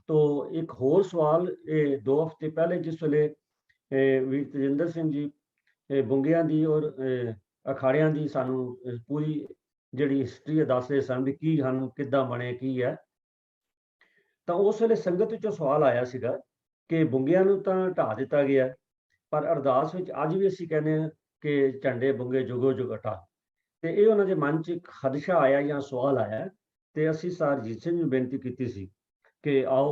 तो एक होर सवाल, 2 हफ्ते पहले जिस वेले ਵੀਰ ਤੇਜਿੰਦਰ ਸਿੰਘ ਜੀ ਬੁੰਗਿਆਂ ਦੀ ਔਰ ਅਖਾੜਿਆਂ ਦੀ ਸਾਨੂੰ ਪੂਰੀ ਜਿਹੜੀ ਹਿਸਟਰੀ ਦੱਸ ਰਹੇ ਸਨ ਵੀ ਕੀ ਹਨ, ਕਿੱਦਾਂ ਬਣੇ, ਕੀ ਹੈ। ਤਾਂ ਉਸ ਵੇਲੇ ਸੰਗਤ ਵਿੱਚੋਂ ਸਵਾਲ ਆਇਆ ਸੀਗਾ ਕਿ ਬੁੰਗਿਆਂ ਨੂੰ ਤਾਂ ਢਾਹ ਦਿੱਤਾ ਗਿਆ, ਪਰ ਅਰਦਾਸ ਵਿੱਚ ਅੱਜ ਵੀ ਅਸੀਂ ਕਹਿੰਦੇ ਹਾਂ ਕਿ ਝੰਡੇ ਬੁੰਗੇ ਜੁਗੋ ਜੁਗ ਅਟਾ। ਤੇ ਇਹ ਉਹਨਾਂ ਦੇ ਮਨ 'ਚ ਇੱਕ ਖਦਸ਼ਾ ਆਇਆ ਜਾਂ ਸਵਾਲ ਆਇਆ, ਤੇ ਅਸੀਂ ਸਰ ਅਜੀਤ ਸਿੰਘ ਨੂੰ ਬੇਨਤੀ ਕੀਤੀ ਸੀ ਕਿ ਆਓ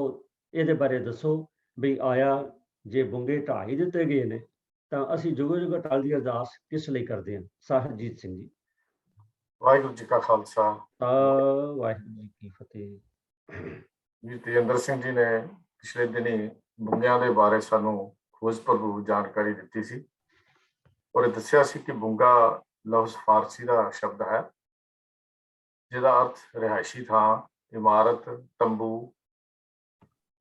ਇਹਦੇ ਬਾਰੇ ਦੱਸੋ ਵੀ ਆਇਆ ਜੇ ਬੁੰਗੇ ਢਾਹ ਹੀ ਦਿੱਤੇ ਗਏ ਨੇ ਤਾਂ ਅਸੀਂ ਜੁਗੋ ਜੁਗ ਅਟਲ ਦੀ ਅਰਦਾਸ ਕਿਸ ਲਈ ਕਰਦੇ ਹਾਂ। ਸਰ ਅਜੀਤ ਸਿੰਘ ਜੀ। ਵਾਹਿਗੁਰੂ ਜੀ ਕਾ ਖਾਲਸਾ, ਵਾਹਿਗੁਰੂ ਜੀ ਕੀ ਫਤਿਹ। ਵੀਰ ਤੇਜਿੰਦਰ ਸਿੰਘ ਜੀ ਨੇ ਪਿਛਲੇ ਦਿਨੀ ਬੁੰਗਿਆਂ ਦੇ ਬਾਰੇ ਸਾਨੂੰ ਖੋਜ ਭਰਪੂਰ ਜਾਣਕਾਰੀ ਦਿੱਤੀ ਸੀ ਔਰ ਦੱਸਿਆ ਸੀ ਕਿ ਬੁੰਗਾ ਲਫ਼ਜ਼ ਫਾਰਸੀ ਦਾ ਸ਼ਬਦ ਹੈ ਜਿਹਦਾ ਅਰਥ ਰਿਹਾਇਸ਼ੀ ਥਾਂ, ਇਮਾਰਤ, ਤੰਬੂ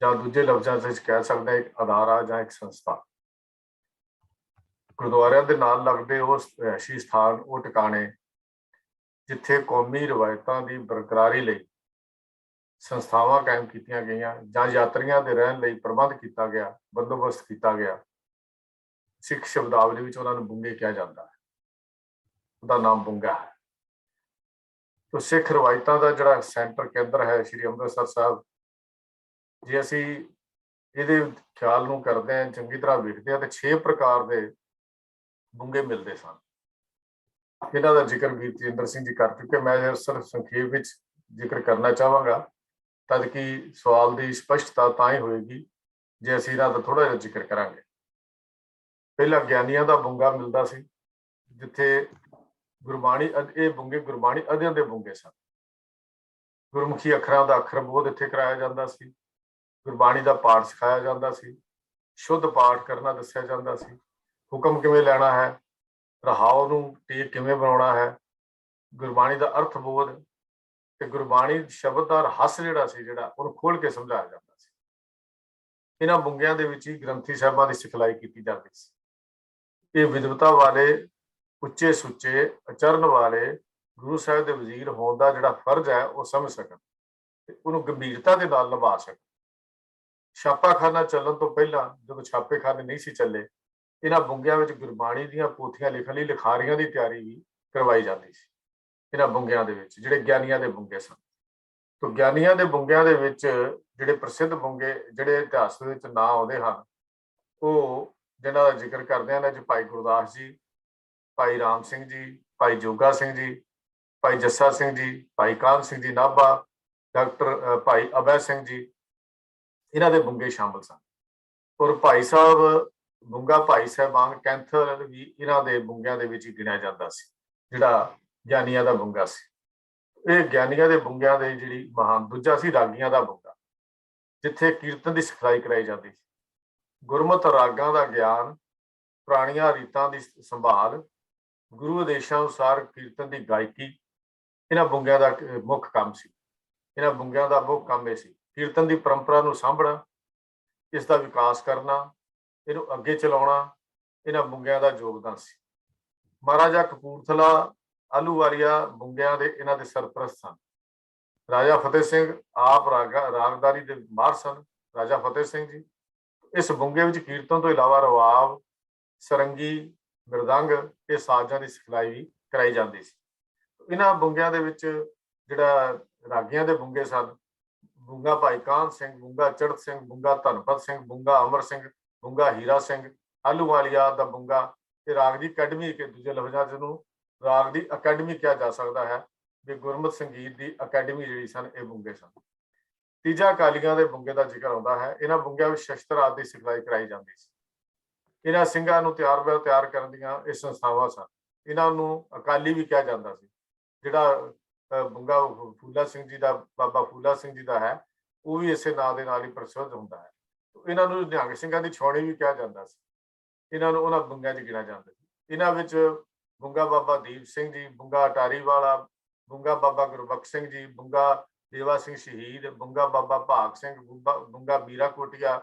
ਜਾਂ ਦੂਜੇ ਲਫ਼ਜ਼ਾਂ ਵਿੱਚ ਕਹਿ ਸਕਦੇ ਇੱਕ ਅਦਾਰਾ ਜਾਂ ਇੱਕ ਸੰਸਥਾ। ਗੁਰਦੁਆਰਿਆਂ ਦੇ ਨਾਲ ਲੱਗਦੇ ਉਹ ਰਿਹਾਇਸ਼ੀ ਸਥਾਨ, ਉਹ ਟਿਕਾਣੇ ਜਿੱਥੇ ਕੌਮੀ ਰਵਾਇਤਾਂ ਦੀ ਬਰਕਰਾਰੀ ਲਈ ਸੰਸਥਾਵਾਂ ਕਾਇਮ ਕੀਤੀਆਂ ਗਈਆਂ ਜਾਂ ਯਾਤਰੀਆਂ ਦੇ ਰਹਿਣ ਲਈ ਪ੍ਰਬੰਧ ਕੀਤਾ ਗਿਆ, ਬੰਦੋਬਸਤ ਕੀਤਾ ਗਿਆ। ਸਿੱਖ ਸ਼ਬਦਾਵਲੀ ਵਿੱਚ ਉਹਨਾਂ ਨੂੰ ਬੁੰਗੇ ਕਿਹਾ ਜਾਂਦਾ ਹੈ, ਉਹਦਾ ਨਾਮ ਬੁੰਗਾ ਹੈ। ਤੋ ਸਿੱਖ ਰਵਾਇਤਾਂ ਦਾ ਜਿਹੜਾ ਸੈਂਟਰ ਕੇਂਦਰ ਹੈ ਸ਼੍ਰੀ ਅੰਮ੍ਰਿਤਸਰ ਸਾਹਿਬ, ਜੇ ਅਸੀਂ ਇਹਦੇ ਖਿਆਲ ਨੂੰ ਕਰਦੇ ਹਾਂ, ਚੰਗੀ ਤਰ੍ਹਾਂ ਵੇਖਦੇ ਹਾਂ, ਤੇ 6 ਪ੍ਰਕਾਰ ਦੇ ਬੁੰਗੇ ਮਿਲਦੇ ਸਨ। ਇਹਨਾਂ ਦਾ ਜ਼ਿਕਰ ਵੀਰ ਤੇਜਿੰਦਰ ਸਿੰਘ ਜੀ ਕਰ ਚੁੱਕੇ। ਮੈਂ ਸਿਰਫ ਸੰਖੇਪ ਵਿੱਚ ਜ਼ਿਕਰ ਕਰਨਾ ਚਾਹਾਂਗਾ, ਤਦ ਕਿ ਸਵਾਲ ਦੀ ਸਪਸ਼ਟਤਾ ਤਾਂ ਹੀ ਹੋਏਗੀ ਜੇ ਅਸੀਂ ਇਹਨਾਂ ਦਾ ਥੋੜਾ ਜਿਹਾ ਜ਼ਿਕਰ ਕਰਾਂਗੇ। ਪਹਿਲਾਂ ਗਿਆਨੀਆਂ ਦਾ ਬੁੰਗਾ ਮਿਲਦਾ ਸੀ, ਜਿੱਥੇ ਗੁਰਬਾਣੀ, ਇਹ ਬੁੰਗੇ ਗੁਰਬਾਣੀ ਅਧਿਆਂ ਦੇ ਬੁੰਗੇ ਸਨ। ਗੁਰਮੁਖੀ ਅੱਖਰਾਂ ਦਾ ਅੱਖਰ ਬੋਧ ਇੱਥੇ ਕਰਾਇਆ ਜਾਂਦਾ ਸੀ, ਗੁਰਬਾਣੀ ਦਾ ਪਾਠ ਸਿਖਾਇਆ ਜਾਂਦਾ ਸੀ, ਸ਼ੁੱਧ ਪਾਠ ਕਰਨਾ ਦੱਸਿਆ ਜਾਂਦਾ ਸੀ, ਹੁਕਮ ਕਿਵੇਂ ਲੈਣਾ ਹੈ, ਰਹਾਉ ਨੂੰ ਟੇਕ ਕਿਵੇਂ ਬਣਾਉਣਾ ਹੈ, ਗੁਰਬਾਣੀ ਦਾ ਅਰਥ ਬੋਧ ਤੇ ਗੁਰਬਾਣੀ ਸ਼ਬਦ ਦਾ ਰਹੱਸ ਜਿਹੜਾ ਸੀ, ਉਹਨੂੰ ਖੋਲ ਕੇ ਸਮਝਾਇਆ ਜਾਂਦਾ ਸੀ। ਇਹਨਾਂ ਬੁੰਗਿਆਂ ਦੇ ਵਿੱਚ ਹੀ ਗ੍ਰੰਥੀ ਸਾਹਿਬਾਂ ਦੀ ਸਿਖਲਾਈ ਕੀਤੀ ਜਾਂਦੀ ਸੀ। ਇਹ ਵਿਦਵਤਾ ਵਾਲੇ, ਉੱਚੇ ਸੁੱਚੇ, ਆਚਰਨ ਵਾਲੇ ਗੁਰੂ ਸਾਹਿਬ ਦੇ ਵਜ਼ੀਰ ਹੋਣ ਦਾ ਜਿਹੜਾ ਫਰਜ਼ ਹੈ ਉਹ ਸਮਝ ਸਕਣ ਤੇ ਉਹਨੂੰ ਗੰਭੀਰਤਾ ਦੇ ਨਾਲ ਨਿਭਾ ਸਕਣ। ਛਾਪਾਖਾਨਾ ਚੱਲਣ ਤੋਂ ਪਹਿਲਾਂ, ਜਦੋਂ ਛਾਪੇਖਾਨੇ ਨਹੀਂ ਸੀ ਚੱਲੇ, ਇਹਨਾਂ ਬੁੰਗਿਆਂ ਵਿੱਚ ਗੁਰਬਾਣੀ ਦੀਆਂ ਪੋਥੀਆਂ ਲਿਖਣ ਲਈ ਲਿਖਾਰੀਆਂ ਦੀ ਤਿਆਰੀ ਵੀ ਕਰਵਾਈ ਜਾਂਦੀ ਸੀ। ਇਹਨਾਂ ਬੁੰਗਿਆਂ ਦੇ ਵਿੱਚ ਜਿਹੜੇ ਗਿਆਨੀਆਂ ਦੇ ਬੁੰਗੇ ਸਨ, ਤਾਂ ਗਿਆਨੀਆਂ ਦੇ ਬੁੰਗਿਆਂ ਦੇ ਵਿੱਚ ਜਿਹੜੇ ਪ੍ਰਸਿੱਧ ਬੁੰਗੇ ਜਿਹੜੇ ਇਤਿਹਾਸ ਦੇ ਵਿੱਚ ਨਾਂ ਆਉਂਦੇ ਹਨ, ਉਹ ਜਿਹਨਾਂ ਦਾ ਜ਼ਿਕਰ ਕਰਦੇ ਹਨ ਅੱਜ ਭਾਈ ਗੁਰਦਾਸ ਜੀ, ਭਾਈ ਰਾਮ ਸਿੰਘ ਜੀ, ਭਾਈ ਜੋਗਾ ਸਿੰਘ ਜੀ, ਭਾਈ ਜੱਸਾ ਸਿੰਘ ਜੀ, ਭਾਈ ਕਾਹਨ ਸਿੰਘ ਜੀ ਨਾਭਾ, ਡਾਕਟਰ ਭਾਈ ਅਭੈ ਸਿੰਘ ਜੀ, ਇਹਨਾਂ ਦੇ ਬੁੰਗੇ ਸ਼ਾਮਲ ਸਨ। ਔਰ ਭਾਈ ਸਾਹਿਬ ਬੁੰਗਾ, ਭਾਈ ਸਾਹਿਬਾਨ ਕੈਂਥਰ ਵੀ ਇਹਨਾਂ ਦੇ ਬੁੰਗਿਆਂ ਦੇ ਵਿੱਚ ਹੀ ਗਿਣਿਆ ਜਾਂਦਾ ਸੀ, ਜਿਹੜਾ ਗਿਆਨੀਆਂ ਦਾ ਬੁੰਗਾ ਸੀ। ਇਹ ਗਿਆਨੀਆਂ ਦੇ ਬੁੰਗਿਆਂ ਦੇ ਜਿਹੜੀ ਮਹਾਨ ਦੂਜਾ ਸੀ ਰਾਗੀਆਂ ਦਾ ਬੁੰਗਾ, ਜਿੱਥੇ ਕੀਰਤਨ ਦੀ ਸਿਖਲਾਈ ਕਰਾਈ ਜਾਂਦੀ ਸੀ। ਗੁਰਮਤਿ ਰਾਗਾਂ ਦਾ ਗਿਆਨ, ਪੁਰਾਣੀਆਂ ਰੀਤਾਂ ਦੀ ਸੰਭਾਲ, ਗੁਰੂ ਆਦੇਸ਼ਾਂ ਅਨੁਸਾਰ ਕੀਰਤਨ ਦੀ ਗਾਇਕੀ ਇਹਨਾਂ ਬੁੰਗਿਆਂ ਦਾ ਮੁੱਖ ਕੰਮ ਸੀ। ਇਹਨਾਂ ਬੁੰਗਿਆਂ ਦਾ ਮੁੱਖ ਕੰਮ ਇਹ ਸੀ ਕੀਰਤਨ ਦੀ ਪਰੰਪਰਾ ਨੂੰ ਸਾਂਭਣਾ, ਇਸ ਦਾ ਵਿਕਾਸ ਕਰਨਾ, ਇਹਨੂੰ ਅੱਗੇ ਚਲਾਉਣਾ। ਇਹਨਾਂ ਬੁੰਗਿਆਂ ਦਾ ਯੋਗਦਾਨ ਸੀ। ਮਹਾਰਾਜਾ ਕਪੂਰਥਲਾ, ਆਹਲੂਵਾਲੀਆ ਬੁੰਗਿਆਂ ਦੇ ਇਹਨਾਂ ਦੇ ਸਰਪ੍ਰਸਤ ਸਨ। ਰਾਜਾ ਫਤਿਹ ਸਿੰਘ ਆਪ ਰਾਗਦਾਰੀ ਦੇ ਮਾਹਰ ਸਨ। ਰਾਜਾ ਫਤਿਹ ਸਿੰਘ ਜੀ ਇਸ ਬੁੰਗੇ ਵਿੱਚ ਕੀਰਤਨ ਤੋਂ ਇਲਾਵਾ ਰਵਾਬ, ਸਰੰਗੀ, ਮਿਰਦੰਗ, ਇਹ ਸਾਜ਼ਾਂ ਦੀ ਸਿਖਲਾਈ ਵੀ ਕਰਾਈ ਜਾਂਦੀ ਸੀ। ਇਹਨਾਂ ਬੁੰਗਿਆਂ ਦੇ ਵਿੱਚ ਜਿਹੜਾ ਰਾਗੀਆਂ ਦੇ ਬੁੰਗੇ ਸਨ, ਬੁੰਗਾ ਭਾਈ ਕਾਹਨ ਸਿੰਘ, ਬੁੰਗਾ ਚੜ੍ਹਤ ਸਿੰਘ, ਬੁੰਗਾ ਧਨਪਤ ਸਿੰਘ, ਬੁੰਗਾ ਅਮਰ ਸਿੰਘ, ਬੁੰਗਾ ਹੀਰਾ ਸਿੰਘ, ਆਹਲੂਵਾਲੀਆ ਦਾ ਬੁੰਗਾ, ਇਹ ਰਾਗ ਦੀ ਅਕੈਡਮੀ, ਕਿ ਦੂਜੇ ਲਫ਼ਜ਼ਾਂ 'ਚ ਇਹਨੂੰ ਰਾਗ ਦੀ ਅਕੈਡਮੀ ਕਿਹਾ ਜਾ ਸਕਦਾ ਹੈ, ਵੀ ਗੁਰਮਤਿ ਸੰਗੀਤ ਦੀ ਅਕੈਡਮੀ ਜਿਹੜੀ ਸਨ, ਇਹ ਬੁੰਗੇ ਸਨ। ਤੀਜਾ ਅਕਾਲੀਆਂ ਦੇ ਬੁੰਗੇ ਦਾ ਜ਼ਿਕਰ ਆਉਂਦਾ ਹੈ। ਇਹਨਾਂ ਬੁੰਗਿਆਂ ਵਿੱਚ ਸ਼ਸਤਰ ਆਦਿ ਦੀ ਸਿਖਲਾਈ ਕਰਾਈ ਜਾਂਦੀ ਸੀ। ਇਹਨਾਂ ਸਿੰਘਾਂ ਨੂੰ ਤਿਆਰ ਕਰਨ ਦੀਆਂ ਇਹ ਸੰਸਥਾਵਾਂ ਸਨ। ਇਹਨਾਂ ਨੂੰ ਅਕਾਲੀ ਵੀ ਕਿਹਾ ਜਾਂਦਾ ਸੀ। ਜਿਹੜਾ ਬੁੰਗਾ ਫੂਲਾ ਸਿੰਘ ਜੀ ਦਾ, ਬਾਬਾ ਫੂਲਾ ਸਿੰਘ ਜੀ ਦਾ ਹੈ, ਉਹ ਵੀ ਇਸੇ ਨਾਂ ਦੇ ਨਾਲ ਹੀ ਪ੍ਰਸਿੱਧ ਹੁੰਦਾ ਹੈ। ਇਹਨਾਂ ਨੂੰ ਨਿਹੰਗ ਸਿੰਘਾਂ ਦੀ ਛਾਉਣੀ ਵੀ ਕਿਹਾ ਜਾਂਦਾ ਸੀ। ਇਹਨਾਂ ਨੂੰ ਉਹਨਾਂ ਬੁੰਗਿਆਂ 'ਚ ਗਿਣਿਆ ਜਾਂਦਾ ਸੀ। ਇਹਨਾਂ ਵਿੱਚ ਬੁੰਗਾ ਬਾਬਾ ਦੀਪ ਸਿੰਘ ਜੀ, ਬੁੰਗਾ ਅਟਾਰੀ ਵਾਲਾ, ਬੁੰਗਾ ਬਾਬਾ ਗੁਰਬਖਸ਼ ਸਿੰਘ ਜੀ, ਬੁੰਗਾ ਦੇਵਾ ਸਿੰਘ ਸ਼ਹੀਦ, ਬੁੰਗਾ ਬਾਬਾ ਭਾਗ ਸਿੰਘ, ਬੁੰਗਾ ਮੀਰਾ ਕੋਟੀਆ,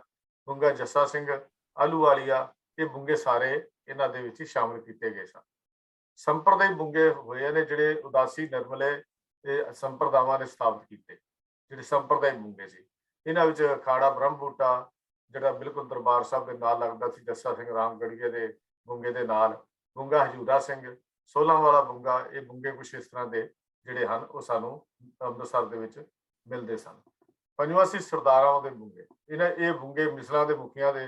ਬੁੰਗਾ ਜੱਸਾ ਸਿੰਘ, ਆਹਲੂਵਾਲੀਆ, ਇਹ ਬੁੰਗੇ ਸਾਰੇ ਇਹਨਾਂ ਦੇ ਵਿੱਚ ਹੀ ਸ਼ਾਮਿਲ ਕੀਤੇ ਗਏ ਸਨ। ਸੰਪਰਦਾਇ ਬੁੰਗੇ ਹੋਏ ਨੇ ਜਿਹੜੇ ਉਦਾਸੀ ਨਿਰਮਲੇ ਸੰਪਰਦਾਵਾਂ ਨੇ ਸਥਾਪਿਤ ਕੀਤੇ, ਜਿਹੜੇ ਸੰਪਰਦਾਇ ਬੁੰਗੇ ਸੀ। ਇਹਨਾਂ ਵਿੱਚ ਅਖਾੜਾ ਬ੍ਰਹਮ ਬੂਟਾ ਜਿਹੜਾ ਬਿਲਕੁਲ ਦਰਬਾਰ ਸਾਹਿਬ ਦੇ ਨਾਲ ਲੱਗਦਾ ਸੀ, ਜੱਸਾ ਸਿੰਘ ਰਾਮਗੜੀਏ ਦੇ ਬੁੰਗੇ ਦੇ ਨਾਲ, ਬੁੰਗਾ ਹਜੂਰਾ ਸਿੰਘ, ਸੋਲਾਂ ਵਾਲਾ ਬੁੰਗਾ, ਇਹ ਬੁੰਗੇ ਕੁਛ ਇਸ ਤਰ੍ਹਾਂ ਦੇ ਜਿਹੜੇ ਹਨ ਉਹ ਸਾਨੂੰ ਅੰਮ੍ਰਿਤਸਰ ਦੇ ਵਿੱਚ ਮਿਲਦੇ ਸਨ। ਪੰਜਵਾਂ ਸੀ ਸਰਦਾਰਾਂ ਦੇ ਬੁੰਗੇ। ਇਹ ਬੁੰਗੇ ਮਿਸਲਾਂ ਦੇ ਮੁਖੀਆਂ ਦੇ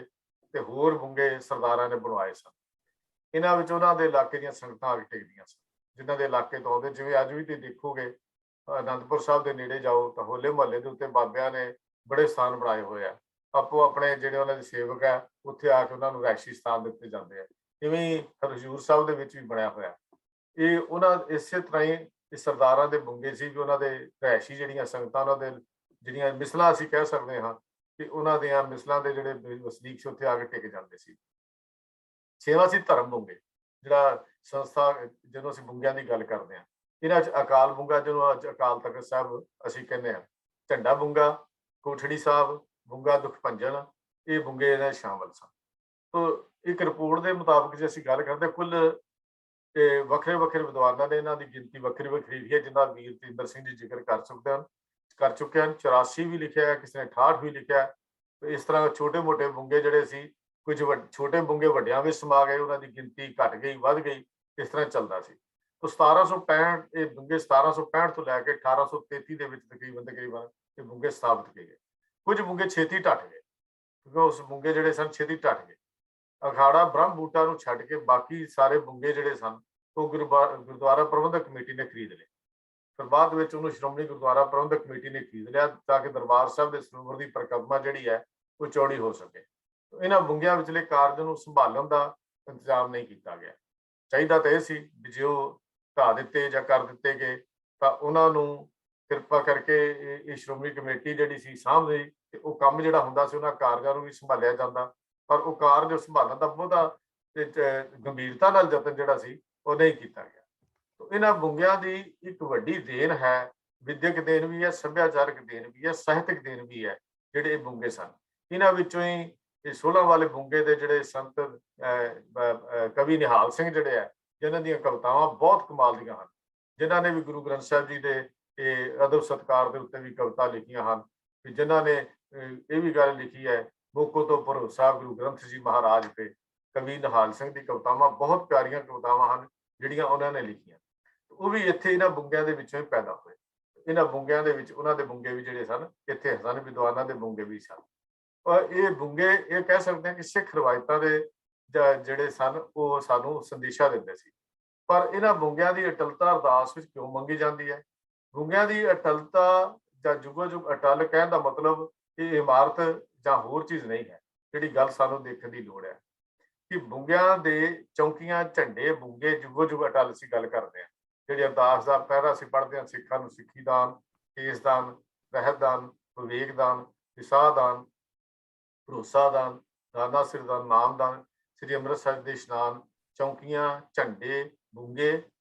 ਤੇ ਹੋਰ ਬੁੰਗੇ ਸਰਦਾਰਾਂ ਨੇ ਬਣਵਾਏ ਸਨ। ਇਹਨਾਂ ਵਿੱਚ ਉਹਨਾਂ ਦੇ ਇਲਾਕੇ ਦੀਆਂ ਸੰਗਤਾਂ ਆ ਕੇ ਟਿਕਦੀਆਂ ਸਨ, ਜਿਨ੍ਹਾਂ ਦੇ ਇਲਾਕੇ ਤੋਂ ਆਉਂਦੇ। ਜਿਵੇਂ ਅੱਜ ਵੀ ਤੁਸੀਂ ਦੇਖੋਗੇ ਅਨੰਦਪੁਰ ਸਾਹਿਬ ਦੇ ਨੇੜੇ ਜਾਓ ਤਾਂ ਹੋਲੇ ਮਹੱਲੇ ਦੇ ਉੱਤੇ ਬਾਬਿਆਂ ਨੇ ਬੜੇ ਸਥਾਨ ਬਣਾਏ ਹੋਏ ਆ। ਆਪੋ ਆਪਣੇ ਜਿਹੜੇ ਉਹਨਾਂ ਦੇ ਸੇਵਕ ਹੈ ਉੱਥੇ ਆ ਕੇ ਉਹਨਾਂ ਨੂੰ ਰਿਹਾਇਸ਼ੀ ਸਥਾਨ ਦਿੱਤੇ ਜਾਂਦੇ ਆ। ਇਵੇਂ ਹਜ਼ੂਰ ਸਾਹਿਬ ਦੇ ਵਿੱਚ ਵੀ ਬਣਿਆ ਹੋਇਆ। ਇਹ ਉਹਨਾਂ ਇਸੇ ਤਰ੍ਹਾਂ ਹੀ ਸਰਦਾਰਾਂ ਦੇ ਬੁੰਗੇ ਸੀ ਵੀ ਉਹਨਾਂ ਦੇ ਰਿਹਾਇਸ਼ੀ ਜਿਹੜੀਆਂ ਸੰਗਤਾਂ, ਉਹਨਾਂ ਦੇ ਜਿਹੜੀਆਂ ਮਿਸਲਾਂ ਅਸੀਂ ਕਹਿ ਸਕਦੇ ਹਾਂ ਕਿ ਉਹਨਾਂ ਦੀਆਂ ਮਿਸਲਾਂ ਦੇ ਜਿਹੜੇ ਵਸਨੀਕ ਸੀ ਉੱਥੇ ਆ ਕੇ ਟਿਕ ਜਾਂਦੇ ਸੀ। ਛੇਵਾਂ ਸੀ ਧਰਮ ਬੁੰਗੇ, ਜਿਹੜਾ ਸੰਸਥਾ ਜਦੋਂ ਅਸੀਂ ਬੁੰਗਿਆਂ ਦੀ ਗੱਲ ਕਰਦੇ ਹਾਂ। ਇਹਨਾਂ 'ਚ ਅਕਾਲ ਬੁੰਗਾ, ਜਿਹਨੂੰ ਅੱਜ ਅਕਾਲ ਤਖਤ ਸਾਹਿਬ ਅਸੀਂ ਕਹਿੰਦੇ ਹਾਂ, ਝੰਡਾ ਬੁੰਗਾ, ਕੋਠੜੀ ਸਾਹਿਬ, ਬੁੰਗਾ ਦੁਖ ਭੰਜਨ, ਇਹ ਬੁੰਗੇ ਇਹਨਾਂ ਸ਼ਾਮਲ ਸਨ। ਤੋ ਇੱਕ ਰਿਪੋਰਟ ਦੇ ਮੁਤਾਬਕ ਜੇ ਅਸੀਂ ਗੱਲ ਕਰਦੇ ਕੁੱਲ ਵੱਖਰੇ ਵੱਖਰੇ ਵਿਦਵਾਨਾਂ ਨੇ ਇਹਨਾਂ ਦੀ ਗਿਣਤੀ ਵੱਖਰੀ ਵੱਖਰੀ ਹੈ, ਜਿੰਨਾ ਵੀਰ ਤੇਂਦਰ ਸਿੰਘ ਜੀ ਜ਼ਿਕਰ ਕਰ ਚੁੱਕੇ ਹਨ। 84 ਵੀ ਲਿਖਿਆ ਹੈ, ਕਿਸੇ ਨੇ 68 ਵੀ ਲਿਖਿਆ ਹੈ। ਇਸ ਤਰ੍ਹਾਂ ਛੋਟੇ ਮੋਟੇ ਬੁੰਗੇ ਜਿਹੜੇ ਸੀ, ਕੁਝ ਛੋਟੇ ਬੁੰਗੇ ਵੱਡਿਆਂ ਵਿੱਚ ਸਮਾ ਗਏ, ਉਹਨਾਂ ਦੀ ਗਿਣਤੀ ਘਟ ਗਈ ਵੱਧ ਗਈ, ਇਸ ਤਰ੍ਹਾਂ ਚੱਲਦਾ ਸੀ। ਤੋ 1765 ਇਹ ਬੁੰਗੇ 1765 ਤੋਂ ਲੈ ਕੇ 1833 ਦੇ ਵਿੱਚ ਤਕਰੀਬਨ ਇਹ ਬੁੰਗੇ ਸਥਾਪਿਤ ਕੀਤੇ ਗਏ। ਕੁਝ ਬੁੰਗੇ ਛੇਤੀ ਢੱਟ ਗਏ, ਕਿਉਂਕਿ ਉਸ ਬੁੰਗੇ ਜਿਹੜੇ ਸਨ ਛੇਤੀ ਢੱਟ ਗਏ। ਅਖਾੜਾ ਬ੍ਰਹਮ ਬੂਟਾ ਨੂੰ ਛੱਡ ਕੇ ਬਾਕੀ ਸਾਰੇ ਬੁੰਗੇ ਜਿਹੜੇ ਸਨ ਉਹ ਗੁਰਦੁਆਰਾ ਪ੍ਰਬੰਧਕ ਕਮੇਟੀ ਨੇ ਖਰੀਦ ਲਏ। ਫਿਰ ਬਾਅਦ ਵਿੱਚ ਉਹਨੂੰ ਸ਼੍ਰੋਮਣੀ ਗੁਰਦੁਆਰਾ ਪ੍ਰਬੰਧਕ ਕਮੇਟੀ ਨੇ ਖਰੀਦ ਲਿਆ ਤਾਂ ਕਿ ਦਰਬਾਰ ਸਾਹਿਬ ਦੇ ਸਰੋਵਰ ਦੀ ਪਰਿਕਰਮਾ ਜਿਹੜੀ ਹੈ ਉਹ ਚੌੜੀ ਹੋ ਸਕੇ। ਇਹਨਾਂ ਬੁੰਗਿਆਂ ਵਿਚਲੇ ਕਾਰਜ ਨੂੰ ਸੰਭਾਲਣ ਦਾ ਇੰਤਜ਼ਾਮ ਨਹੀਂ ਕੀਤਾ ਗਿਆ। ਚਾਹੀਦਾ ਤਾਂ ਇਹ ਸੀ ਵੀ ਜੇ ਉਹ ਢਾਹ ਦਿੱਤੇ ਜਾਂ ਕਰ ਦਿੱਤੇ ਗਏ ਤਾਂ ਉਹਨਾਂ ਨੂੰ ਕਿਰਪਾ ਕਰਕੇ ਇਹ ਸ਼੍ਰੋਮਣੀ ਕਮੇਟੀ ਜਿਹੜੀ ਸੀ ਸਾਂਭਦੀ, ਤੇ ਉਹ ਕੰਮ ਜਿਹੜਾ ਹੁੰਦਾ ਸੀ ਉਹਨਾਂ ਕਾਰਜਾਂ ਨੂੰ ਵੀ ਸੰਭਾਲਿਆ ਜਾਂਦਾ। ਪਰ ਉਹ ਕਾਰਜ ਸੰਭਾਲਣ ਦਾ ਬਹੁਤਾ ਗੰਭੀਰਤਾ ਨਾਲ ਯਤਨ ਜਿਹੜਾ ਸੀ ਉਹ ਨਹੀਂ ਕੀਤਾ ਗਿਆ। ਇਹਨਾਂ ਬੁੰਗਿਆਂ ਦੀ ਇੱਕ ਵੱਡੀ ਦੇਣ ਹੈ, ਵਿਦਿਅਕ ਦੇਣ ਵੀ ਹੈ, ਸੱਭਿਆਚਾਰਕ ਦੇਣ ਵੀ ਹੈ, ਸਾਹਿਤਕ ਦੇਣ ਵੀ ਹੈ, ਜਿਹੜੇ ਇਹ ਬੁੰਗੇ ਸਨ। ਇਹਨਾਂ ਵਿੱਚੋਂ ਹੀ ਇਹ 16 ਵਾਲੇ ਬੁੰਗੇ ਦੇ ਜਿਹੜੇ ਸੰਤ ਕਵੀ ਨਿਹਾਲ ਸਿੰਘ ਜਿਹੜੇ ਹੈ, ਜਿਨ੍ਹਾਂ ਦੀਆਂ ਕਵਿਤਾਵਾਂ ਬਹੁਤ ਕਮਾਲ ਦੀਆਂ ਹਨ, ਜਿਨ੍ਹਾਂ ਨੇ ਵੀ ਗੁਰੂ ਗ੍ਰੰਥ ਸਾਹਿਬ ਜੀ ਦੇ ਇਹ ਅਦਬ ਸਤਿਕਾਰ ਦੇ ਉੱਤੇ ਵੀ ਕਵਿਤਾ ਲਿਖੀਆਂ ਹਨ, ਜਿਨ੍ਹਾਂ ਨੇ ਇਹ ਵੀ ਗੱਲ ਲਿਖੀ ਹੈ, ਮੋਕੋ ਤੋਂ ਭਰੋਸਾ ਗੁਰੂ ਗ੍ਰੰਥ ਜੀ ਮਹਾਰਾਜ ਤੇ। ਕਵੀ ਨਿਹਾਲ ਸਿੰਘ ਦੀ ਕਵਿਤਾਵਾਂ ਬਹੁਤ ਪਿਆਰੀਆਂ ਕਵਿਤਾਵਾਂ ਹਨ ਜਿਹੜੀਆਂ ਉਹਨਾਂ ਨੇ ਲਿਖੀਆਂ। ਉਹ ਵੀ ਇੱਥੇ ਇਹਨਾਂ ਬੁੰਗਿਆਂ ਦੇ ਵਿੱਚੋਂ ਹੀ ਪੈਦਾ ਹੋਏ। ਇਹਨਾਂ ਬੁੰਗਿਆਂ ਦੇ ਵਿੱਚ ਉਹਨਾਂ ਦੇ ਬੁੰਗੇ ਵੀ ਜਿਹੜੇ ਸਨ ਇੱਥੇ ਸਨ, ਵਿਦਵਾਨਾਂ ਦੇ ਬੁੰਗੇ ਵੀ ਸਨ। ਔਰ ਇਹ ਬੁੰਗੇ ਇਹ ਕਹਿ ਸਕਦੇ ਹਾਂ ਕਿ ਸਿੱਖ ਰਵਾਇਤਾਂ ਦੇ ਜਿਹੜੇ ਸਨ ਉਹ ਸਾਨੂੰ ਸੰਦੇਸ਼ਾ ਦਿੰਦੇ ਸੀ। ਪਰ ਇਹਨਾਂ ਬੁੰਗਿਆਂ ਦੀ ਅਟਲਤਾ ਅਰਦਾਸ ਵਿੱਚ ਕਿਉਂ ਮੰਗੀ ਜਾਂਦੀ ਹੈ? ਬੁੰਗਿਆਂ ਦੀ ਅਟਲਤਾ ਜਾਂ ਜੁਗੋ ਜੁਗ ਅਟਲ ਕਹਿਣ ਦਾ ਮਤਲਬ ਇਹ ਇਮਾਰਤ ਜਾਂ ਹੋਰ ਚੀਜ਼ ਨਹੀਂ ਹੈ। ਜਿਹੜੀ ਗੱਲ ਸਾਨੂੰ ਦੇਖਣ ਦੀ ਲੋੜ ਹੈ ਕਿ ਬੁੰਗਿਆਂ ਦੇ ਚੌਂਕੀਆਂ, ਝੰਡੇ, ਬੁੰਗੇ ਜੁਗੋ ਜੁਗ ਅਟਲ ਅਸੀਂ ਗੱਲ ਕਰਦੇ ਹਾਂ। ਜਿਹੜੀ ਅਰਦਾਸ ਦਾ ਪਹਿਰਾ ਅਸੀਂ ਪੜ੍ਹਦੇ ਹਾਂ, ਸਿੱਖਾਂ ਨੂੰ ਸਿੱਖੀ ਦਾਨ, ਕੇਸ ਦਾਨ, ਰਹਿਤ ਦਾਨ, ਵਿਵੇਕ ਦਾਨ, ਵਿਸਾਹ ਦਾਨ, ਭਰੋਸਾ ਦਾਨ, ਦਾਨਾ ਸਿਰ ਦਾਨ, ਨਾਮ ਦਾਨ, ਸ੍ਰੀ ਅੰਮ੍ਰਿਤ ਸਾਹਿਬ ਦੇ ਇਸ਼ਨਾਨ, ਚੌਂਕੀਆਂ, ਝੰਡੇ, ਬੁੰਗੇ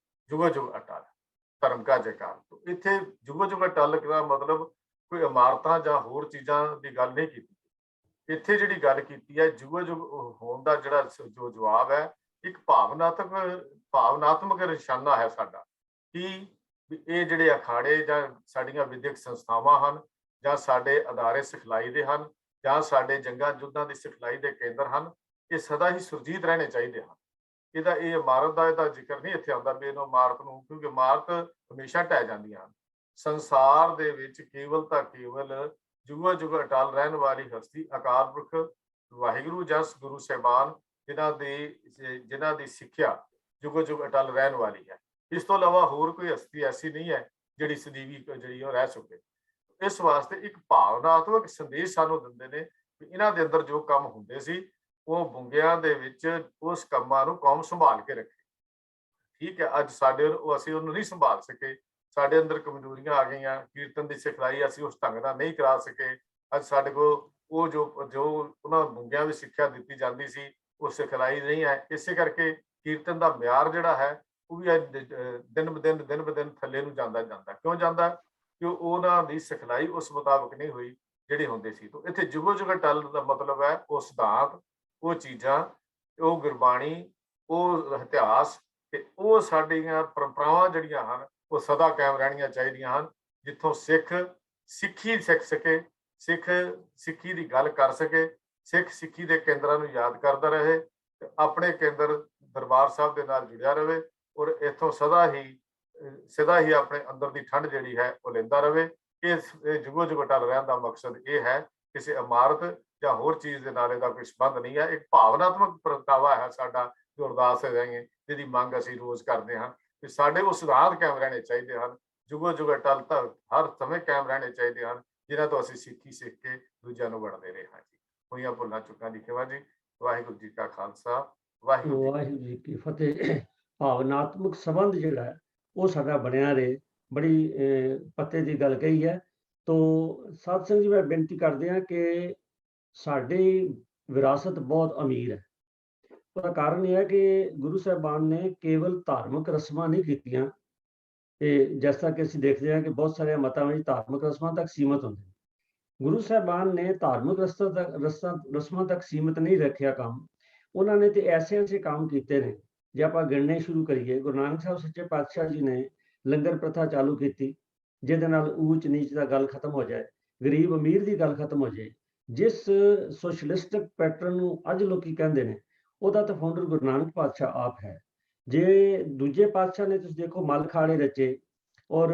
ਜੁਗੋ ਜੁਗ ਅਟਲ, ਧਰਮ ਕਾ ਜੈਕਾਰ। ਇੱਥੇ ਜੁਗੋ ਜੁਗ ਅਟਲ ਦਾ ਮਤਲਬ ਕੋਈ ਇਮਾਰਤਾਂ ਜਾਂ ਹੋਰ ਚੀਜ਼ਾਂ ਦੀ ਗੱਲ ਨਹੀਂ ਕੀਤੀ। ਇੱਥੇ ਜਿਹੜੀ ਗੱਲ ਕੀਤੀ ਹੈ ਜੁਗੋ ਜੁਗ ਹੋਣ ਦਾ ਜਿਹੜਾ ਜੋ ਜਵਾਬ ਹੈ, ਇੱਕ ਭਾਵਨਾਤਮਕ ਨਿਸ਼ਾਨਾ ਹੈ ਸਾਡਾ ਕਿ ਇਹ ਜਿਹੜੇ ਅਖਾੜੇ ਜਾਂ ਸਾਡੀਆਂ ਵਿਦਿਅਕ ਸੰਸਥਾਵਾਂ ਹਨ, ਜਾਂ ਸਾਡੇ ਅਦਾਰੇ ਸਿਖਲਾਈ ਦੇ ਹਨ, ਜਾਂ ਸਾਡੇ ਜੰਗਾਂ ਯੁੱਧਾਂ ਦੀ ਸਿਖਲਾਈ ਦੇ ਕੇਂਦਰ ਹਨ, ਇਹ ਸਦਾ ਹੀ ਸੁਰਜੀਤ ਰਹਿਣੇ ਚਾਹੀਦੇ ਹਨ। ਇਹ ਇਮਾਰਤ ਦਾ ਇਹਦਾ ਜ਼ਿਕਰ ਨਹੀਂ ਇੱਥੇ ਆਉਂਦਾ ਵੀ ਇਹਨੂੰ ਇਮਾਰਤ ਨੂੰ, ਕਿਉਂਕਿ ਇਮਾਰਤ ਹਮੇਸ਼ਾ ਢਹਿ ਜਾਂਦੀਆਂ ਹਨ। ਸੰਸਾਰ ਦੇ ਵਿੱਚ ਕੇਵਲ ਤਾਂ ਕੇਵਲ ਜੁਗੋ ਜੁਗ ਅਟਲ ਰਹਿਣ ਵਾਲੀ ਹਸਤੀ ਅਕਾਲ ਪੁਰਖ ਵਾਹਿਗੁਰੂ ਜਾਂ ਗੁਰੂ ਸਾਹਿਬਾਨ, ਜਿਨ੍ਹਾਂ ਦੀ ਸਿੱਖਿਆ ਜੁਗੋ ਜੁਗ ਅਟਲ ਰਹਿਣ ਵਾਲੀ ਹੈ। ਇਸ ਤੋਂ ਇਲਾਵਾ ਹੋਰ ਕੋਈ ਹਸਤੀ ਐਸੀ ਨਹੀਂ ਹੈ ਜਿਹੜੀ ਸਦੀਵੀ ਜਿਹੜੀ ਉਹ ਰਹਿ ਸਕੇ। ਇਸ ਵਾਸਤੇ ਇੱਕ ਭਾਵਨਾਤਮਕ ਸੰਦੇਸ਼ ਸਾਨੂੰ ਦਿੰਦੇ ਨੇ ਕਿ ਇਹਨਾਂ ਦੇ ਅੰਦਰ ਜੋ ਕੰਮ ਹੁੰਦੇ ਸੀ ਉਹ ਬੁੰਗਿਆਂ ਦੇ ਵਿੱਚ ਉਸ ਕੰਮਾਂ ਨੂੰ ਕੌਮ ਸੰਭਾਲ ਕੇ ਰੱਖੇ। ਠੀਕ ਹੈ, ਅੱਜ ਅਸੀਂ ਉਹਨੂੰ ਨਹੀਂ ਸੰਭਾਲ ਸਕੇ, ਸਾਡੇ ਅੰਦਰ ਕਮਜ਼ੋਰੀਆਂ ਆ ਗਈਆਂ, ਕੀਰਤਨ ਦੀ ਸਿਖਲਾਈ ਅਸੀਂ ਉਸ ਢੰਗ ਨਾਲ ਨਹੀਂ ਕਰਾ ਸਕੇ। ਅੱਜ ਸਾਡੇ ਕੋਲ ਉਹ ਜੋ ਉਹਨਾਂ ਬੁੰਗਿਆਂ ਵਿੱਚ ਸਿੱਖਿਆ ਦਿੱਤੀ ਜਾਂਦੀ ਸੀ ਉਹ ਸਿਖਲਾਈ ਨਹੀਂ ਹੈ। ਇਸੇ ਕਰਕੇ ਕੀਰਤਨ ਦਾ ਮਿਆਰ ਜਿਹੜਾ ਹੈ ਉਹ ਵੀ ਦਿਨ ਬ ਦਿਨ ਥੱਲੇ ਨੂੰ ਜਾਂਦਾ ਕਿਉਂ ਜਾਂਦਾ? ਕਿ ਉਹਨਾਂ ਦੀ ਸਿਖਲਾਈ ਉਸ ਮੁਤਾਬਕ ਨਹੀਂ ਹੋਈ ਜਿਹੜੀ ਹੁੰਦੀ ਸੀ। ਤਾਂ ਇੱਥੇ ਜੁਗੋ ਜੁਗ ਅਟਲ ਦਾ ਮਤਲਬ ਹੈ ਉਹ ਸਿਧਾਂਤ, ਉਹ ਚੀਜ਼ਾਂ, ਉਹ ਗੁਰਬਾਣੀ, ਉਹ ਇਤਿਹਾਸ ਤੇ ਉਹ ਸਾਡੀਆਂ ਪਰੰਪਰਾਵਾਂ ਜਿਹੜੀਆਂ ਹਨ ਉਹ ਸਦਾ ਕਾਇਮ ਰਹਿਣੀਆਂ ਚਾਹੀਦੀਆਂ ਹਨ, ਜਿੱਥੋਂ ਸਿੱਖ ਸਿੱਖੀ ਸਿੱਖ ਸਕੇ, ਸਿੱਖ ਸਿੱਖੀ ਦੀ ਗੱਲ ਕਰ ਸਕੇ, ਸਿੱਖ ਸਿੱਖੀ ਦੇ ਕੇਂਦਰਾਂ ਨੂੰ ਯਾਦ ਕਰਦਾ ਰਹੇ ਤੇ ਆਪਣੇ ਕੇਂਦਰ ਦਰਬਾਰ ਸਾਹਿਬ ਦੇ ਨਾਲ ਜੁੜਿਆ ਰਹੇ ਔਰ ਇੱਥੋਂ ਸਦਾ ਹੀ ਆਪਣੇ ਅੰਦਰ ਦੀ ਠੰਡ ਜਿਹੜੀ ਹੈ ਉਹ ਲੈਂਦਾ ਰਹੇ। ਇਹ ਜੁਗੋ ਜੁਗਟਲ ਰਹਿਣ ਦਾ ਮਕਸਦ ਇਹ ਹੈ, ਕਿਸੇ ਇਮਾਰਤ ਜਾਂ ਹੋਰ ਚੀਜ਼ ਦੇ ਨਾਲ ਇਹਦਾ ਕੋਈ ਸੰਬੰਧ ਨਹੀਂ ਹੈ। ਇੱਕ ਭਾਵਨਾਤਮਕ ਪ੍ਰਗਟਾਵਾ ਹੈ ਸਾਡਾ, ਜੋ ਅਰਦਾਸ ਹੈ ਜਿਹਦੀ ਮੰਗ ਅਸੀਂ ਰੋਜ਼ ਕਰਦੇ ਹਾਂ ਕਿ ਸਾਡੇ ਉਹ ਸਿਧਾਂਤ ਕਾਇਮ ਰਹਿਣੇ ਚਾਹੀਦੇ ਹਨ, ਜੁਗੋ ਜੁਗਟਲ ਤਾਂ ਹਰ ਸਮੇਂ ਕਾਇਮ ਰਹਿਣੇ ਚਾਹੀਦੇ ਹਨ, ਜਿਨ੍ਹਾਂ ਤੋਂ ਅਸੀਂ ਸਿੱਖੀ ਸਿੱਖ ਕੇ ਦੂਜਿਆਂ ਨੂੰ ਵੰਡਦੇ ਰਹੇ ਹਾਂ ਜੀ। ਹੋਈਆਂ ਭੁੱਲਾਂ ਚੁੱਕਾਂ ਦੀ ਖਿਮਾ ਜੀ। ਵਾਹਿਗੁਰੂ ਜੀ ਕਾ ਖਾਲਸਾ, ਵਾਹਿਗੁਰੂ ਜੀ ਕੀ ਫਤਿਹ। ਭਾਵਨਾਤਮਕ ਸੰਬੰਧ ਜਿਹੜਾ ਹੈ ਉਹ ਸਾਡਾ ਬਣਿਆ ਰਹੇ, ਬੜੀ ਪਤੇ ਦੀ ਗੱਲ ਕਹੀ ਹੈ। ਤੋ ਸਾਧ ਸੰਗਤ ਜੀ, ਮੈਂ ਬੇਨਤੀ ਕਰਦੇ ਹਾਂ ਕਿ ਸਾਡੀ ਵਿਰਾਸਤ ਬਹੁਤ ਅਮੀਰ ਹੈ। ਉਹਦਾ ਕਾਰਨ ਇਹ ਹੈ ਕਿ ਗੁਰੂ ਸਾਹਿਬਾਨ ਨੇ ਕੇਵਲ ਧਾਰਮਿਕ ਰਸਮਾਂ ਨਹੀਂ ਕੀਤੀਆਂ। ਤੇ ਜਿਸ ਤਰ੍ਹਾਂ ਕਿ ਅਸੀਂ ਦੇਖਦੇ ਹਾਂ ਕਿ ਬਹੁਤ ਸਾਰੇ ਮਤਾਂ ਵਿੱਚ ਧਾਰਮਿਕ ਰਸਮਾਂ ਤੱਕ ਸੀਮਤ ਹੁੰਦੇ। ਗੁਰੂ ਸਾਹਿਬਾਨ ਨੇ ਧਾਰਮਿਕ ਰਸਮਾਂ ਤੱਕ ਸੀਮਤ ਨਹੀਂ ਰੱਖਿਆ ਕੰਮ। ਉਹਨਾਂ ਨੇ ਤੇ ਐਸੇ ਕੰਮ ਕੀਤੇ ਨੇ, ਜੇ ਆਪਾਂ ਗਿਣਨੇ ਸ਼ੁਰੂ ਕਰੀਏ, ਗੁਰੂ ਨਾਨਕ ਸਾਹਿਬ ਸੱਚੇ ਪਾਤਸ਼ਾਹ ਜੀ ਨੇ ਲੰਗਰ ਪ੍ਰਥਾ ਚਾਲੂ ਕੀਤੀ, ਜਿਹਦੇ ਨਾਲ ਊਚ ਨੀਚ ਦਾ ਗੱਲ ਖਤਮ ਹੋ ਜਾਏ, ਗਰੀਬ ਅਮੀਰ ਦੀ ਗੱਲ ਖਤਮ ਹੋ ਜਾਏ। ਜਿਸ ਸੋਸ਼ਲਿਸਟਿਕ ਪੈਟਰਨ ਨੂੰ ਅੱਜ ਲੋਕੀ ਕਹਿੰਦੇ ਨੇ, ਉਹਦਾ ਤਾਂ ਫਾਊਂਡਰ ਗੁਰੂ ਨਾਨਕ ਪਾਤਸ਼ਾਹ ਆਪ ਹੈ। ਜੇ ਦੂਜੇ ਪਾਤਸ਼ਾਹ ਨੇ ਤੁਸੀਂ ਦੇਖੋ ਮਲ ਖਾੜੇ ਰਚੇ ਔਰ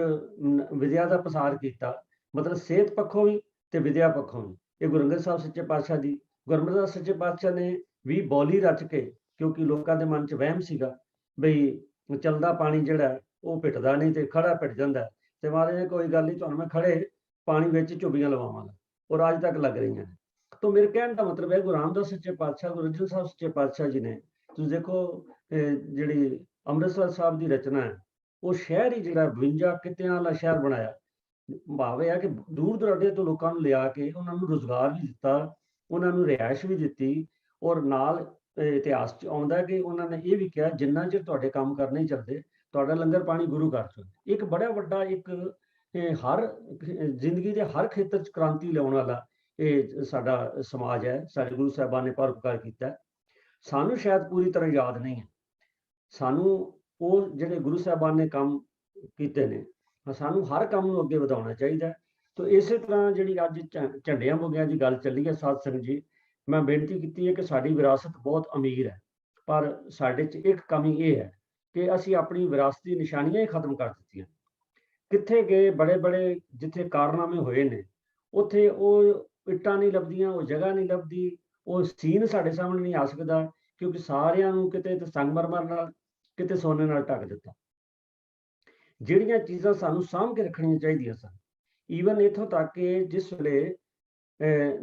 ਵਿਦਿਆ ਦਾ ਪ੍ਰਸਾਰ ਕੀਤਾ, ਮਤਲਬ ਸਿਹਤ ਪੱਖੋਂ ਵੀ ਤੇ ਵਿਦਿਆ ਪੱਖੋਂ ਵੀ। ਇਹ ਗੁਰੂ ਅੰਗਦ ਸਾਹਿਬ ਸੱਚੇ ਪਾਤਸ਼ਾਹ ਦੀ, ਗੁਰੂ ਅਮਰਦਾਸ ਸੱਚੇ ਪਾਤਸ਼ਾਹ ਨੇ ਵੀ ਬੋਲੀ ਰਚ ਕੇ, ਕਿਉਂਕਿ ਲੋਕਾਂ ਦੇ ਮਨ 'ਚ ਵਹਿਮ ਸੀਗਾ ਬਈ ਚੱਲਦਾ ਪਾਣੀ ਜਿਹੜਾ ਉਹ ਪਿੱਟਦਾ ਨਹੀਂ ਤੇ ਖੜਾ ਪਿੱਟ ਜਾਂਦਾ, ਤੇ ਮਹਾਰਾਜ ਕੋਈ ਗੱਲ ਨਹੀਂ, ਤੁਹਾਨੂੰ ਮੈਂ ਖੜੇ ਪਾਣੀ ਵਿੱਚ ਝੁੱਬੀਆਂ ਲਵਾਵਾਂਗਾ, ਔਰ ਅੱਜ ਤੱਕ ਲੱਗ ਰਹੀਆਂ ਨੇ। ਤਾਂ ਮੇਰੇ ਕਹਿਣ ਦਾ ਮਤਲਬ ਹੈ, ਗੁਰੂ ਰਾਮਦਾਸ ਸੱਚੇ ਪਾਤਸ਼ਾਹ, ਗੁਰੂ ਅਰਜਨ ਸਾਹਿਬ ਸੱਚੇ ਪਾਤਸ਼ਾਹ ਜੀ ਨੇ, ਤੁਸੀਂ ਦੇਖੋ ਜਿਹੜੀ ਅੰਮ੍ਰਿਤਸਰ ਸਾਹਿਬ ਦੀ ਰਚਨਾ ਹੈ, ਉਹ ਸ਼ਹਿਰ ਹੀ ਜਿਹੜਾ 52 ਕਿੱਤਿਆਂ ਵਾਲਾ ਸ਼ਹਿਰ ਬਣਾਇਆ। ਭਾਵ ਇਹ ਹੈ ਕਿ ਦੂਰ ਦੁਰਾਡੇ ਤੋਂ ਲੋਕਾਂ ਨੂੰ ਲਿਆ ਕੇ ਉਹਨਾਂ ਨੂੰ ਰੁਜ਼ਗਾਰ ਵੀ ਦਿੱਤਾ, ਉਹਨਾਂ ਨੂੰ ਰਿਹਾਇਸ਼ ਵੀ ਦਿੱਤੀ, ਔਰ ਨਾਲ ਇਤਿਹਾਸ 'ਚ ਆਉਂਦਾ ਕਿ ਉਹਨਾਂ ਨੇ ਇਹ ਵੀ ਕਿਹਾ, ਜਿੰਨਾ ਚਿਰ ਤੁਹਾਡੇ ਕੰਮ ਕਰਨੇ ਚੱਲਦੇ, ਤੁਹਾਡਾ ਲੰਗਰ ਪਾਣੀ ਗੁਰੂ ਘਰ 'ਚ। ਇੱਕ ਬੜਾ ਵੱਡਾ ਇੱਕ ਹਰ ਜ਼ਿੰਦਗੀ ਦੇ ਹਰ ਖੇਤਰ 'ਚ ਕ੍ਰਾਂਤੀ ਲਿਆਉਣ ਵਾਲਾ ਇਹ ਸਾਡਾ ਸਮਾਜ ਹੈ, ਸਾਡੇ ਗੁਰੂ ਸਾਹਿਬਾਨ ਨੇ ਪਰਉਪਕਾਰ ਕੀਤਾ। ਸਾਨੂੰ ਸ਼ਾਇਦ ਪੂਰੀ ਤਰ੍ਹਾਂ ਯਾਦ ਨਹੀਂ ਹੈ, ਸਾਨੂੰ ਉਹ ਜਿਹੜੇ ਗੁਰੂ ਸਾਹਿਬਾਨ ਨੇ ਕੰਮ ਕੀਤੇ ਨੇ, ਸਾਨੂੰ ਹਰ ਕੰਮ ਨੂੰ ਅੱਗੇ ਵਧਾਉਣਾ ਚਾਹੀਦਾ। ਤਾਂ ਇਸੇ ਤਰ੍ਹਾਂ ਜਿਹੜੀ ਅੱਜ ਝੰਡਿਆਂ ਬੁੱਗਿਆਂ ਦੀ ਗੱਲ ਚੱਲੀ ਹੈ, ਸਾਧ ਸੰਗਤ ਜੀ, ਮੈਂ ਬੇਨਤੀ ਕੀਤੀ ਹੈ ਕਿ ਸਾਡੀ ਵਿਰਾਸਤ ਬਹੁਤ ਅਮੀਰ ਹੈ, ਪਰ ਸਾਡੇ 'ਚ ਇੱਕ ਕਮੀ ਇਹ ਹੈ ਕਿ ਅਸੀਂ ਆਪਣੀ ਵਿਰਾਸਤੀ ਨਿਸ਼ਾਨੀਆਂ ਹੀ ਖਤਮ ਕਰ ਦਿੱਤੀਆਂ। ਕਿੱਥੇ ਗਏ ਬੜੇ ਜਿੱਥੇ ਕਾਰਨਾਮੇ ਹੋਏ ਨੇ, ਉੱਥੇ ਉਹ ਇੱਟਾਂ ਨਹੀਂ ਲੱਭਦੀਆਂ, ਉਹ ਜਗ੍ਹਾ ਨਹੀਂ ਲੱਭਦੀ, ਉਹ ਸੀਨ ਸਾਡੇ ਸਾਹਮਣੇ ਨਹੀਂ ਆ ਸਕਦਾ, ਕਿਉਂਕਿ ਸਾਰਿਆਂ ਨੂੰ ਕਿਤੇ ਤਾਂ ਸੰਗਮਰਮਰ ਨਾਲ, ਕਿਤੇ ਸੋਨੇ ਨਾਲ ਢੱਕ ਦਿੱਤਾ। ਜਿਹੜੀਆਂ ਚੀਜ਼ਾਂ ਸਾਨੂੰ ਸਾਂਭ ਕੇ ਰੱਖਣੀਆਂ ਚਾਹੀਦੀਆਂ ਸਨ, ਈਵਨ ਇੱਥੋਂ ਤੱਕ ਕਿ ਜਿਸ ਵੇਲੇ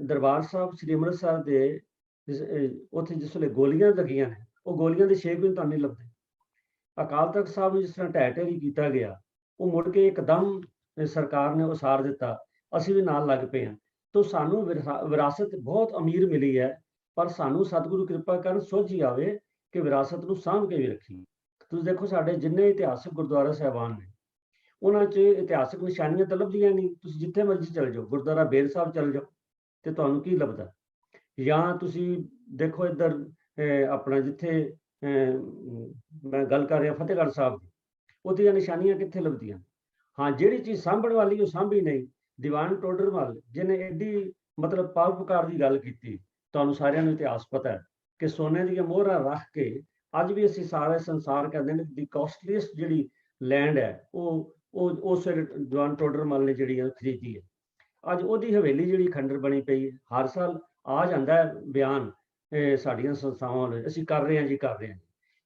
ਦਰਬਾਰ ਸਾਹਿਬ ਸ੍ਰੀ ਅੰਮ੍ਰਿਤਸਰ ਦੇ ਉੱਥੇ ਜਿਸ ਵੇਲੇ ਗੋਲੀਆਂ ਲੱਗੀਆਂ ਨੇ, ਉਹ ਗੋਲੀਆਂ ਦੇ ਛੇਕ ਵੀ ਤੁਹਾਨੂੰ ਨਹੀਂ ਲੱਭਦੇ। ਅਕਾਲ ਤਖਤ ਸਾਹਿਬ ਨੂੰ ਜਿਸ ਤਰ੍ਹਾਂ ਢਹਿ ਢੇਰੀ ਕੀਤਾ ਗਿਆ, ਉਹ ਮੁੜ ਕੇ ਇੱਕਦਮ ਸਰਕਾਰ ਨੇ ਉਸਾਰ ਦਿੱਤਾ, ਅਸੀਂ ਵੀ ਨਾਲ ਲੱਗ ਪਏ ਹਾਂ। ਤਾਂ ਸਾਨੂੰ ਵਿਰਾਸਤ ਬਹੁਤ ਅਮੀਰ ਮਿਲੀ ਹੈ, ਪਰ ਸਾਨੂੰ ਸਤਿਗੁਰੂ ਕਿਰਪਾ ਕਰਨ ਸੋਝੀ ਆਵੇ ਕਿ ਵਿਰਾਸਤ ਨੂੰ ਸਾਂਭ ਕੇ ਵੀ ਰੱਖੀਏ। ਤੁਸੀਂ ਦੇਖੋ ਸਾਡੇ ਜਿੰਨੇ ਇਤਿਹਾਸਕ ਗੁਰਦੁਆਰਾ ਸਾਹਿਬਾਨ ਨੇ, ਉਹਨਾਂ 'ਚ ਇਤਿਹਾਸਕ ਨਿਸ਼ਾਨੀਆਂ ਤਾਂ ਲੱਭਦੀਆਂ ਨਹੀਂ। ਤੁਸੀਂ ਜਿੱਥੇ ਮਰਜ਼ੀ ਚਲੇ ਜਾਓ, ਗੁਰਦੁਆਰਾ ਬੇਰ ਸਾਹਿਬ ਚਲੇ ਜਾਓ ਤੇ ਤੁਹਾਨੂੰ ਕੀ ਲੱਭਦਾ, ਜਾਂ ਤੁਸੀਂ ਦੇਖੋ ਇੱਧਰ ਆਪਣਾ ਜਿੱਥੇ ਮੈਂ ਗੱਲ ਕਰ ਰਿਹਾ ਫਤਿਹਗੜ੍ਹ ਸਾਹਿਬ ਦੀ, ਉਹਦੀਆਂ ਨਿਸ਼ਾਨੀਆਂ ਕਿੱਥੇ ਲੱਭਦੀਆਂ। ਹਾਂ, ਜਿਹੜੀ ਚੀਜ਼ ਸਾਂਭਣ ਵਾਲੀ ਉਹ ਸਾਂਭੀ ਨਹੀਂ। ਦੀਵਾਨ ਟੋਡਰਮਲ ਜਿਹਨੇ ਐਡੀ ਮਤਲਬ ਪਰਉਪਕਾਰ ਦੀ ਗੱਲ ਕੀਤੀ, ਤੁਹਾਨੂੰ ਸਾਰਿਆਂ ਨੂੰ ਇਤਿਹਾਸ ਪਤਾ ਹੈ ਕਿ ਸੋਨੇ ਦੀਆਂ ਮੋਹਰਾਂ ਰੱਖ ਕੇ ਅੱਜ ਵੀ ਅਸੀਂ ਸਾਰੇ ਸੰਸਾਰ ਕਹਿੰਦੇ ਨੇ ਦੀ ਕਾਸਟਲੀਐਸਟ ਜਿਹੜੀ ਲੈਂਡ ਹੈ ਉਹ ਉਸ ਦੀਵਾਨ ਟੋਡਰਮਲ ਨੇ ਜਿਹੜੀ ਖਰੀਦੀ ਹੈ। ਅੱਜ ਉਹਦੀ ਹਵੇਲੀ ਜਿਹੜੀ ਖੰਡਰ ਬਣੀ ਪਈ ਹੈ, ਹਰ ਸਾਲ ਆ ਜਾਂਦਾ ਹੈ ਬਿਆਨ ਸਾਡੀਆਂ ਸੰਸਥਾਵਾਂ ਵੱਲੋਂ, ਅਸੀਂ ਕਰ ਰਹੇ ਹਾਂ ਜੀ, ਕਰ ਰਹੇ ਹਾਂ।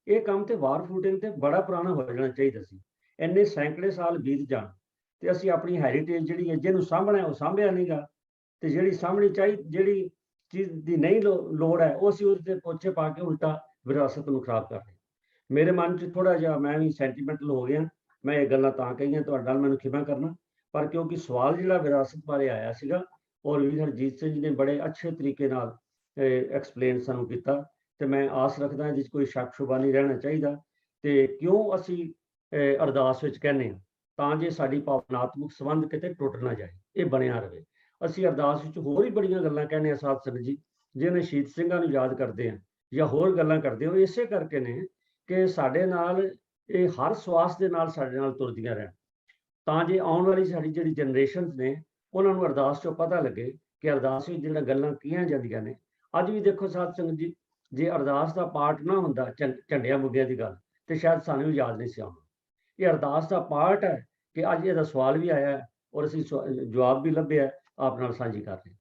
ਇਹ ਕੰਮ ਤੇ ਵਾਰ ਫੂਟਿੰਗ ਤੇ ਬੜਾ ਪੁਰਾਣਾ ਹੋ ਜਾਣਾ ਚਾਹੀਦਾ ਸੀ। ਇੰਨੇ ਸੈਂਕੜੇ ਸਾਲ ਬੀਤ ਜਾਣ ਤੇ ਅਸੀਂ ਆਪਣੀ ਹੈਰੀਟੇਜ ਜਿਹੜੀ ਹੈ, ਜਿਹਨੂੰ ਸਾਂਭਣਾ ਉਹ ਸਾਂਭਿਆ ਨਹੀਂਗਾ, ਤੇ ਜਿਹੜੀ ਸਾਂਭਣੀ ਜਿਹੜੀ ਚੀਜ਼ ਦੀ ਨਹੀਂ ਲੋੜ ਹੈ, ਉਹ ਅਸੀਂ ਉਹਦੇ ਤੇ ਪੋਚੇ ਪਾ ਕੇ ਉਲਟਾ ਵਿਰਾਸਤ ਨੂੰ ਖਰਾਬ ਕਰ ਰਹੇ। ਮੇਰੇ ਮਨ 'ਚ ਥੋੜਾ ਜਿਹਾ ਮੈਂ ਵੀ ਸੈਂਟੀਮੈਂਟਲ ਹੋ ਗਿਆ, ਮੈਂ ਇਹ ਗੱਲਾਂ ਤਾਂ ਕਹੀਆਂ, ਤੁਹਾਡੇ ਨਾਲ ਮੈਨੂੰ ਖਿਮਾ ਕਰਨਾ, ਪਰ ਕਿਉਂਕਿ ਸਵਾਲ ਜਿਹੜਾ ਵਿਰਾਸਤ ਬਾਰੇ ਆਇਆ ਸੀਗਾ ਔਰ ਵੀਰ ਹਰਜੀਤ ਸਿੰਘ ਜੀ ਨੇ ਬੜੇ ਅੱਛੇ ਤਰੀਕੇ ਨਾਲ ਐਕਸਪਲੇਨ ਸਾਨੂੰ ਕੀਤਾ, ਤੇ ਮੈਂ ਆਸ ਰੱਖਦਾ ਇਹਦੇ 'ਚ ਕੋਈ ਸ਼ੱਕ ਸ਼ੁਬਾ ਨਹੀਂ ਰਹਿਣਾ ਚਾਹੀਦਾ। ਤੇ ਕਿਉਂ ਅਸੀਂ ਅਰਦਾਸ ਵਿੱਚ ਕਹਿੰਦੇ ਹਾਂ, ਤਾਂ ਜੇ ਸਾਡੀ ਭਾਵਨਾਤਮਕ ਸੰਬੰਧ ਕਿਤੇ ਟੁੱਟ ਨਾ ਜਾਏ, ਇਹ ਬਣਿਆ ਰਹੇ। ਅਸੀਂ ਅਰਦਾਸ ਵਿੱਚ ਹੋਰ ਹੀ ਬੜੀਆਂ ਗੱਲਾਂ ਕਹਿੰਦੇ ਹਾਂ ਸਾਧ ਸੰਗਤ ਜੀ, ਜਿਹਨੇ ਸ਼ਹੀਦ ਸਿੰਘਾਂ ਨੂੰ ਯਾਦ ਕਰਦੇ ਹਾਂ ਜਾਂ ਹੋਰ ਗੱਲਾਂ ਕਰਦੇ ਹੋ, ਇਸੇ ਕਰਕੇ ਨੇ ਕਿ ਸਾਡੇ ਨਾਲ ਇਹ ਹਰ ਸਵਾਸ ਦੇ ਨਾਲ ਸਾਡੇ ਨਾਲ ਤੁਰਦੀਆਂ ਰਹਿਣ, ਤਾਂ ਜੇ ਆਉਣ ਵਾਲੀ ਸਾਡੀ ਜਿਹੜੀ ਜਨਰੇਸ਼ਨਸ ਨੇ ਉਹਨਾਂ ਨੂੰ ਅਰਦਾਸ 'ਚੋਂ ਪਤਾ ਲੱਗੇ ਕਿ ਅਰਦਾਸ ਵਿੱਚ ਜਿਹੜੀਆਂ ਗੱਲਾਂ ਕੀਆਂ ਜਾਂਦੀਆਂ ਨੇ। ਅੱਜ ਵੀ ਦੇਖੋ ਸਾਧ ਸੰਗਤ ਜੀ, ਜੇ ਅਰਦਾਸ ਦਾ ਪਾਠ ਨਾ ਹੁੰਦਾ ਝੰਡਿਆਂ ਮੁੱਦਿਆਂ ਦੀ ਗੱਲ, ਤੇ ਸ਼ਾਇਦ ਸਾਨੂੰ ਵੀ ਯਾਦ ਨਹੀਂ ਸੀ ਆਉਣਾ। ਇਹ ਅਰਦਾਸ ਦਾ ਪਾਠ ਹੈ ਕਿ ਅੱਜ ਇਹਦਾ ਸਵਾਲ ਵੀ ਆਇਆ ਹੈ ਔਰ ਅਸੀਂ ਜਵਾਬ ਵੀ ਲੱਭਿਆ, ਆਪ ਨਾਲ ਸਾਂਝੀ ਕਰ ਰਹੇ ਹਾਂ।